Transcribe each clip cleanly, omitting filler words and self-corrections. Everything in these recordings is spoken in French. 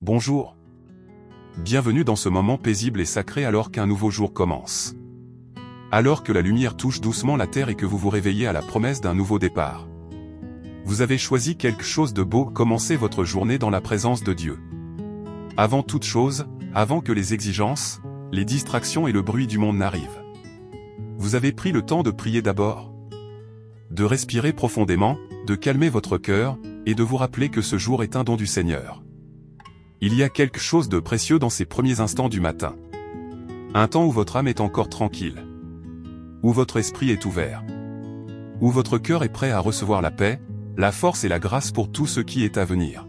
Bonjour. Bienvenue dans ce moment paisible et sacré alors qu'un nouveau jour commence. Alors que la lumière touche doucement la terre et que vous vous réveillez à la promesse d'un nouveau départ. Vous avez choisi quelque chose de beau, commencez votre journée dans la présence de Dieu. Avant toute chose, avant que les exigences, les distractions et le bruit du monde n'arrivent. Vous avez pris le temps de prier d'abord. De respirer profondément, de calmer votre cœur, et de vous rappeler que ce jour est un don du Seigneur. Il y a quelque chose de précieux dans ces premiers instants du matin. Un temps où votre âme est encore tranquille. Où votre esprit est ouvert. Où votre cœur est prêt à recevoir la paix, la force et la grâce pour tout ce qui est à venir.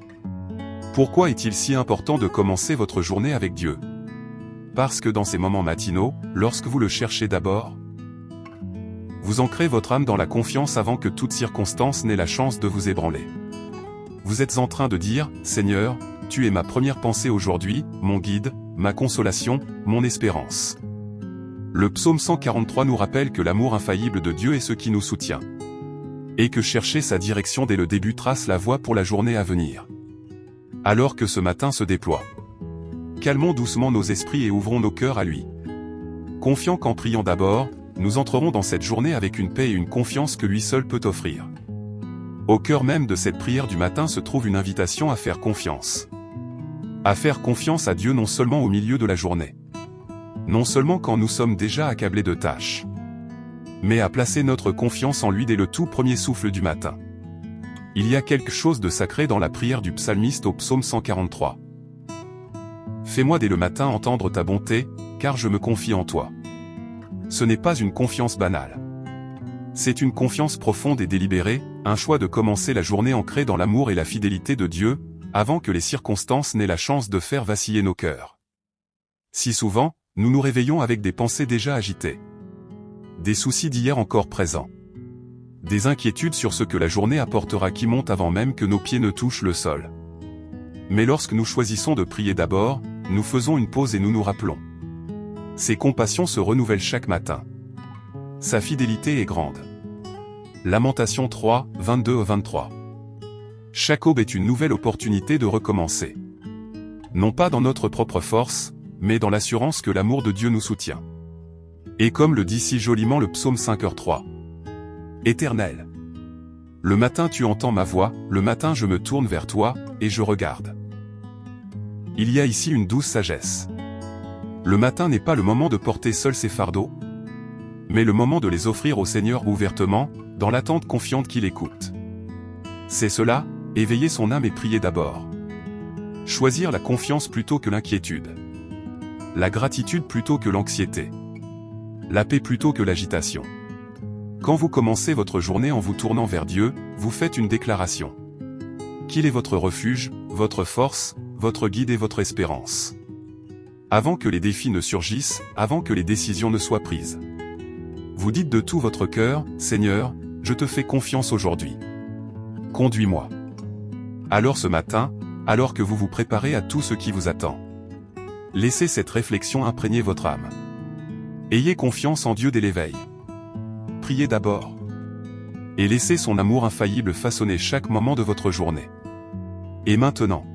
Pourquoi est-il si important de commencer votre journée avec Dieu? Parce que dans ces moments matinaux, lorsque vous le cherchez d'abord, vous ancrez votre âme dans la confiance avant que toute circonstance n'ait la chance de vous ébranler. Vous êtes en train de dire, Seigneur, tu es ma première pensée aujourd'hui, mon guide, ma consolation, mon espérance. Le psaume 143 nous rappelle que l'amour infaillible de Dieu est ce qui nous soutient. Et que chercher sa direction dès le début trace la voie pour la journée à venir. Alors que ce matin se déploie. Calmons doucement nos esprits et ouvrons nos cœurs à lui. Confiants qu'en priant d'abord, nous entrerons dans cette journée avec une paix et une confiance que lui seul peut offrir. Au cœur même de cette prière du matin se trouve une invitation à faire confiance. À faire confiance à Dieu non seulement au milieu de la journée. Non seulement quand nous sommes déjà accablés de tâches. Mais à placer notre confiance en lui dès le tout premier souffle du matin. Il y a quelque chose de sacré dans la prière du psalmiste au psaume 143. Fais-moi dès le matin entendre ta bonté, car je me confie en toi. Ce n'est pas une confiance banale. C'est une confiance profonde et délibérée, un choix de commencer la journée ancrée dans l'amour et la fidélité de Dieu, avant que les circonstances n'aient la chance de faire vaciller nos cœurs. Si souvent, nous nous réveillons avec des pensées déjà agitées. Des soucis d'hier encore présents. Des inquiétudes sur ce que la journée apportera qui montent avant même que nos pieds ne touchent le sol. Mais lorsque nous choisissons de prier d'abord, nous faisons une pause et nous nous rappelons. Ses compassions se renouvellent chaque matin. Sa fidélité est grande. Lamentation 3, 22-23. Chaque aube est une nouvelle opportunité de recommencer. Non pas dans notre propre force, mais dans l'assurance que l'amour de Dieu nous soutient. Et comme le dit si joliment le psaume 5h3. Éternel. Le matin tu entends ma voix, le matin je me tourne vers toi, et je regarde. Il y a ici une douce sagesse. Le matin n'est pas le moment de porter seul ses fardeaux, mais le moment de les offrir au Seigneur ouvertement, dans l'attente confiante qu'il écoute. C'est cela, éveiller son âme et prier d'abord. Choisir la confiance plutôt que l'inquiétude. La gratitude plutôt que l'anxiété. La paix plutôt que l'agitation. Quand vous commencez votre journée en vous tournant vers Dieu, vous faites une déclaration. Qu'il est votre refuge, votre force, votre guide et votre espérance. Avant que les défis ne surgissent, avant que les décisions ne soient prises. Vous dites de tout votre cœur, Seigneur, je te fais confiance aujourd'hui. Conduis-moi. Alors ce matin, alors que vous vous préparez à tout ce qui vous attend, laissez cette réflexion imprégner votre âme. Ayez confiance en Dieu dès l'éveil. Priez d'abord. Et laissez son amour infaillible façonner chaque moment de votre journée. Et maintenant,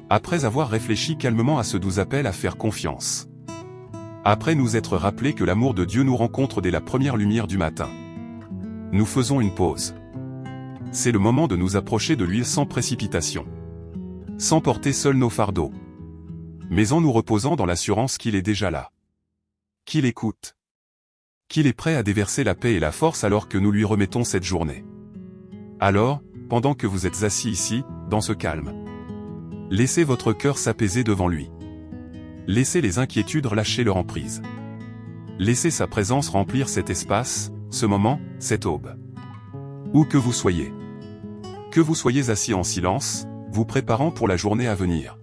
après avoir réfléchi calmement à ce doux appel à faire confiance, après nous être rappelé que l'amour de Dieu nous rencontre dès la première lumière du matin, nous faisons une pause. C'est le moment de nous approcher de lui sans précipitation. Sans porter seuls nos fardeaux. Mais en nous reposant dans l'assurance qu'il est déjà là. Qu'il écoute. Qu'il est prêt à déverser la paix et la force alors que nous lui remettons cette journée. Alors, pendant que vous êtes assis ici, dans ce calme, laissez votre cœur s'apaiser devant lui. Laissez les inquiétudes relâcher leur emprise. Laissez sa présence remplir cet espace, ce moment, cette aube. Où que vous soyez. Que vous soyez assis en silence, vous préparant pour la journée à venir.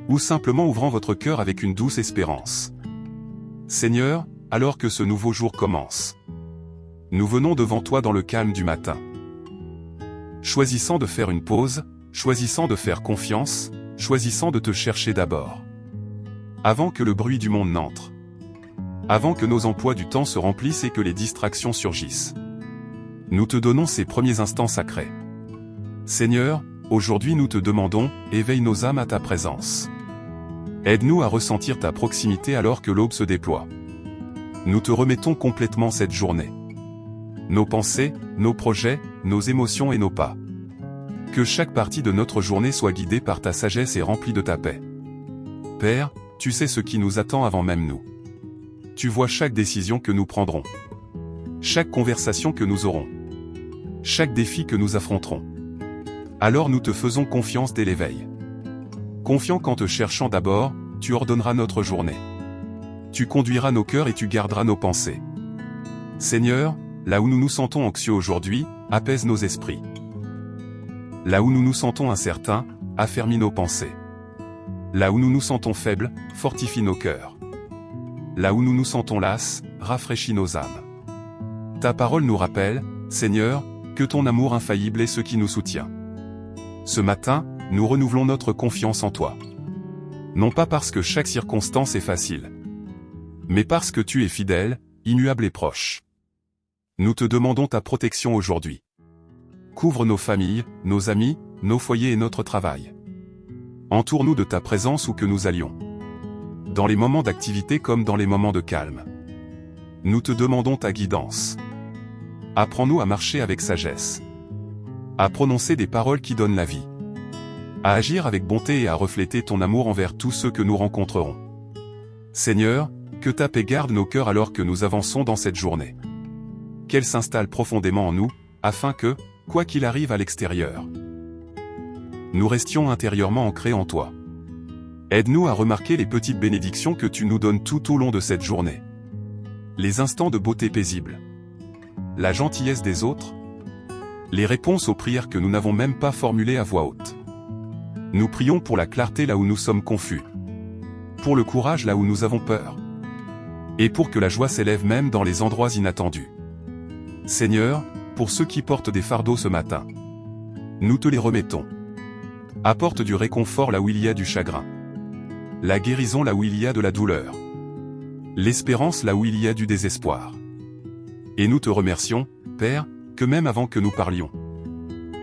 Ou simplement ouvrant votre cœur avec une douce espérance. Seigneur, alors que ce nouveau jour commence, nous venons devant toi dans le calme du matin. Choisissant de faire une pause, choisissant de faire confiance, choisissant de te chercher d'abord. Avant que le bruit du monde n'entre. Avant que nos emplois du temps se remplissent et que les distractions surgissent. Nous te donnons ces premiers instants sacrés. Seigneur, aujourd'hui nous te demandons, éveille nos âmes à ta présence. Aide-nous à ressentir ta proximité alors que l'aube se déploie. Nous te remettons complètement cette journée. Nos pensées, nos projets, nos émotions et nos pas. Que chaque partie de notre journée soit guidée par ta sagesse et remplie de ta paix. Père, tu sais ce qui nous attend avant même nous. Tu vois chaque décision que nous prendrons. Chaque conversation que nous aurons. Chaque défi que nous affronterons. Alors nous te faisons confiance dès l'éveil. Confiant qu'en te cherchant d'abord, tu ordonneras notre journée. Tu conduiras nos cœurs et tu garderas nos pensées. Seigneur, là où nous nous sentons anxieux aujourd'hui, apaise nos esprits. Là où nous nous sentons incertains, affermis nos pensées. Là où nous nous sentons faibles, fortifie nos cœurs. Là où nous nous sentons lasses, rafraîchis nos âmes. Ta parole nous rappelle, Seigneur, que ton amour infaillible est ce qui nous soutient. Ce matin, nous renouvelons notre confiance en toi. Non pas parce que chaque circonstance est facile, mais parce que tu es fidèle, immuable et proche. Nous te demandons ta protection aujourd'hui. Couvre nos familles, nos amis, nos foyers et notre travail. Entoure-nous de ta présence où que nous allions. Dans les moments d'activité comme dans les moments de calme. Nous te demandons ta guidance. Apprends-nous à marcher avec sagesse. À prononcer des paroles qui donnent la vie. À agir avec bonté et à refléter ton amour envers tous ceux que nous rencontrerons. Seigneur, que ta paix garde nos cœurs alors que nous avançons dans cette journée. Qu'elle s'installe profondément en nous, afin que, quoi qu'il arrive à l'extérieur, nous restions intérieurement ancrés en toi. Aide-nous à remarquer les petites bénédictions que tu nous donnes tout au long de cette journée. Les instants de beauté paisible. La gentillesse des autres. Les réponses aux prières que nous n'avons même pas formulées à voix haute. Nous prions pour la clarté là où nous sommes confus. Pour le courage là où nous avons peur. Et pour que la joie s'élève même dans les endroits inattendus. Seigneur, pour ceux qui portent des fardeaux ce matin, nous te les remettons. Apporte du réconfort là où il y a du chagrin. La guérison là où il y a de la douleur. L'espérance là où il y a du désespoir. Et nous te remercions, Père, que même avant que nous parlions,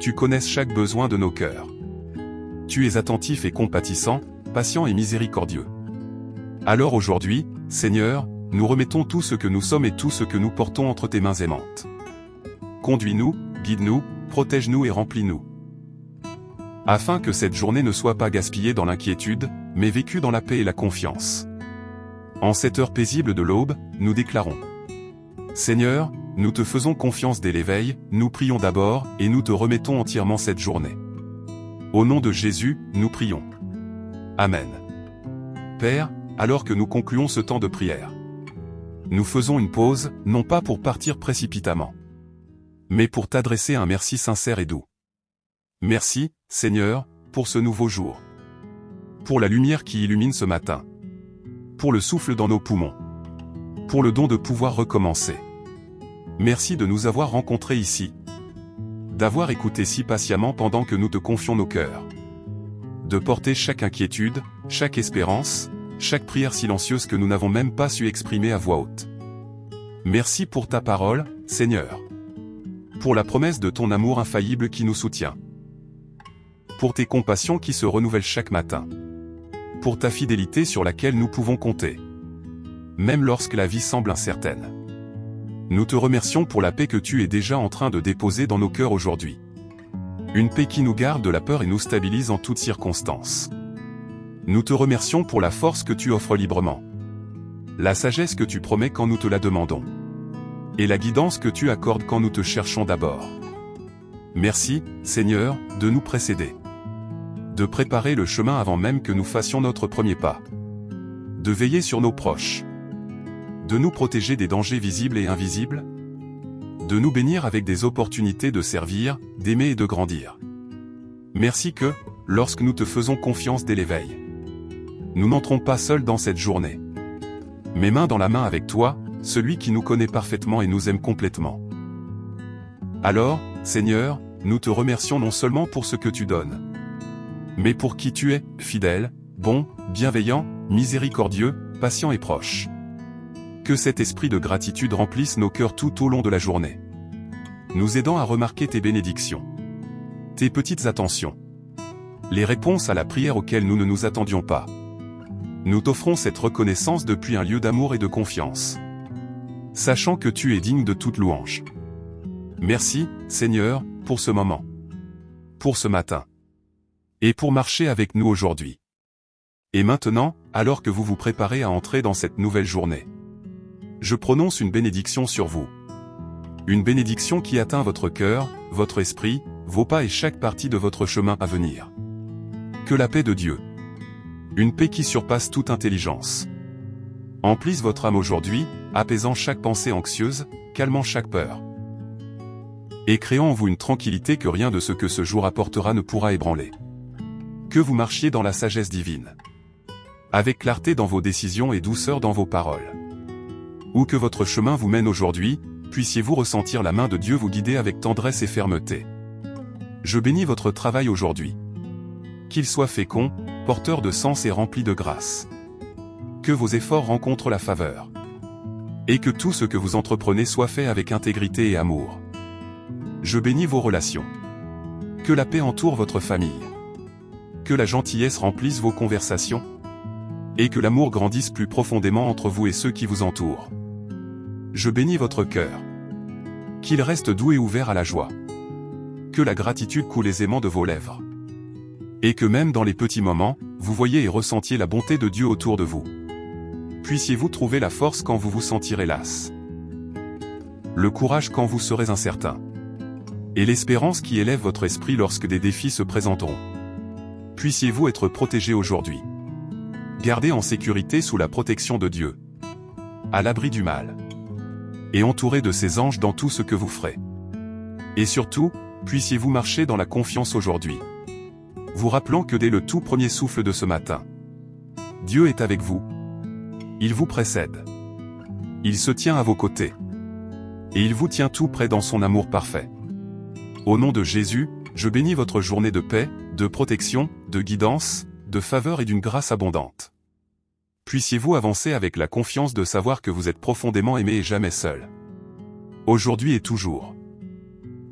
tu connaisses chaque besoin de nos cœurs. Tu es attentif et compatissant, patient et miséricordieux. Alors aujourd'hui, Seigneur, nous remettons tout ce que nous sommes et tout ce que nous portons entre tes mains aimantes. Conduis-nous, guide-nous, protège-nous et remplis-nous. Afin que cette journée ne soit pas gaspillée dans l'inquiétude, mais vécue dans la paix et la confiance. En cette heure paisible de l'aube, nous déclarons. Seigneur, nous te faisons confiance dès l'éveil, nous prions d'abord, et nous te remettons entièrement cette journée. Au nom de Jésus, nous prions. Amen. Père, alors que nous concluons ce temps de prière, nous faisons une pause, non pas pour partir précipitamment, mais pour t'adresser un merci sincère et doux. Merci, Seigneur, pour ce nouveau jour. Pour la lumière qui illumine ce matin. Pour le souffle dans nos poumons. Pour le don de pouvoir recommencer. Merci de nous avoir rencontrés ici. D'avoir écouté si patiemment pendant que nous te confions nos cœurs. De porter chaque inquiétude, chaque espérance, chaque prière silencieuse que nous n'avons même pas su exprimer à voix haute. Merci pour ta parole, Seigneur. Pour la promesse de ton amour infaillible qui nous soutient. Pour tes compassions qui se renouvellent chaque matin. Pour ta fidélité sur laquelle nous pouvons compter. Même lorsque la vie semble incertaine. Nous te remercions pour la paix que tu es déjà en train de déposer dans nos cœurs aujourd'hui. Une paix qui nous garde de la peur et nous stabilise en toutes circonstances. Nous te remercions pour la force que tu offres librement. La sagesse que tu promets quand nous te la demandons. Et la guidance que tu accordes quand nous te cherchons d'abord. Merci, Seigneur, de nous précéder. De préparer le chemin avant même que nous fassions notre premier pas. De veiller sur nos proches. De nous protéger des dangers visibles et invisibles. De nous bénir avec des opportunités de servir, d'aimer et de grandir. Merci que, lorsque nous te faisons confiance dès l'éveil, nous n'entrons pas seuls dans cette journée. Mais main dans la main avec toi, celui qui nous connaît parfaitement et nous aime complètement. Alors, Seigneur, nous te remercions non seulement pour ce que tu donnes, mais pour qui tu es, fidèle, bon, bienveillant, miséricordieux, patient et proche. Que cet esprit de gratitude remplisse nos cœurs tout au long de la journée, nous aidant à remarquer tes bénédictions, tes petites attentions, les réponses à la prière auxquelles nous ne nous attendions pas. Nous t'offrons cette reconnaissance depuis un lieu d'amour et de confiance, sachant que tu es digne de toute louange. Merci, Seigneur, pour ce moment, pour ce matin, et pour marcher avec nous aujourd'hui. Et maintenant, alors que vous vous préparez à entrer dans cette nouvelle journée, je prononce une bénédiction sur vous. Une bénédiction qui atteint votre cœur, votre esprit, vos pas et chaque partie de votre chemin à venir. Que la paix de Dieu, une paix qui surpasse toute intelligence, emplisse votre âme aujourd'hui, apaisant chaque pensée anxieuse, calmant chaque peur, et créant en vous une tranquillité que rien de ce que ce jour apportera ne pourra ébranler. Que vous marchiez dans la sagesse divine, avec clarté dans vos décisions et douceur dans vos paroles. Où que votre chemin vous mène aujourd'hui, puissiez-vous ressentir la main de Dieu vous guider avec tendresse et fermeté. Je bénis votre travail aujourd'hui. Qu'il soit fécond, porteur de sens et rempli de grâce. Que vos efforts rencontrent la faveur. Et que tout ce que vous entreprenez soit fait avec intégrité et amour. Je bénis vos relations. Que la paix entoure votre famille. Que la gentillesse remplisse vos conversations. Et que l'amour grandisse plus profondément entre vous et ceux qui vous entourent. Je bénis votre cœur. Qu'il reste doux et ouvert à la joie. Que la gratitude coule aisément de vos lèvres. Et que même dans les petits moments, vous voyez et ressentiez la bonté de Dieu autour de vous. Puissiez-vous trouver la force quand vous vous sentirez las. Le courage quand vous serez incertain. Et l'espérance qui élève votre esprit lorsque des défis se présenteront. Puissiez-vous être protégé aujourd'hui. Gardé en sécurité sous la protection de Dieu. À l'abri du mal. Et entouré de ses anges dans tout ce que vous ferez. Et surtout, puissiez-vous marcher dans la confiance aujourd'hui. Vous rappelant que dès le tout premier souffle de ce matin, Dieu est avec vous. Il vous précède. Il se tient à vos côtés. Et il vous tient tout près dans son amour parfait. Au nom de Jésus, je bénis votre journée de paix, de protection, de guidance, de faveur et d'une grâce abondante. Puissiez-vous avancer avec la confiance de savoir que vous êtes profondément aimé et jamais seul. Aujourd'hui et toujours.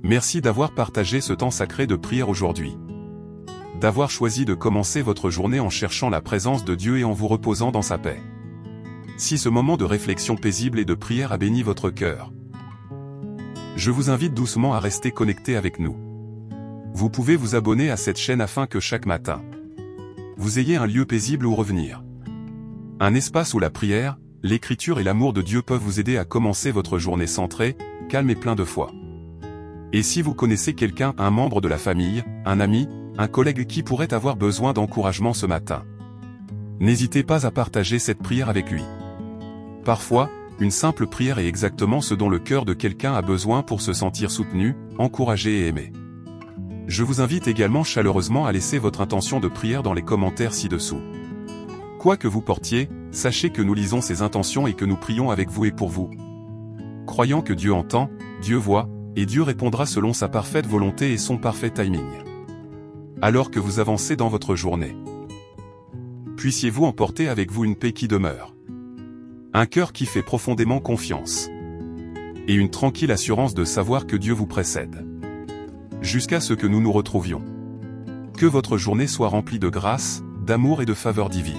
Merci d'avoir partagé ce temps sacré de prière aujourd'hui. D'avoir choisi de commencer votre journée en cherchant la présence de Dieu et en vous reposant dans sa paix. Si ce moment de réflexion paisible et de prière a béni votre cœur, je vous invite doucement à rester connecté avec nous. Vous pouvez vous abonner à cette chaîne afin que chaque matin, vous ayez un lieu paisible où revenir. Un espace où la prière, l'écriture et l'amour de Dieu peuvent vous aider à commencer votre journée centrée, calme et plein de foi. Et si vous connaissez quelqu'un, un membre de la famille, un ami, un collègue qui pourrait avoir besoin d'encouragement ce matin, n'hésitez pas à partager cette prière avec lui. Parfois, une simple prière est exactement ce dont le cœur de quelqu'un a besoin pour se sentir soutenu, encouragé et aimé. Je vous invite également chaleureusement à laisser votre intention de prière dans les commentaires ci-dessous. Quoi que vous portiez, sachez que nous lisons ces intentions et que nous prions avec vous et pour vous. Croyant que Dieu entend, Dieu voit, et Dieu répondra selon sa parfaite volonté et son parfait timing. Alors que vous avancez dans votre journée, puissiez-vous emporter avec vous une paix qui demeure. Un cœur qui fait profondément confiance. Et une tranquille assurance de savoir que Dieu vous précède. Jusqu'à ce que nous nous retrouvions. Que votre journée soit remplie de grâce, d'amour et de faveur divine.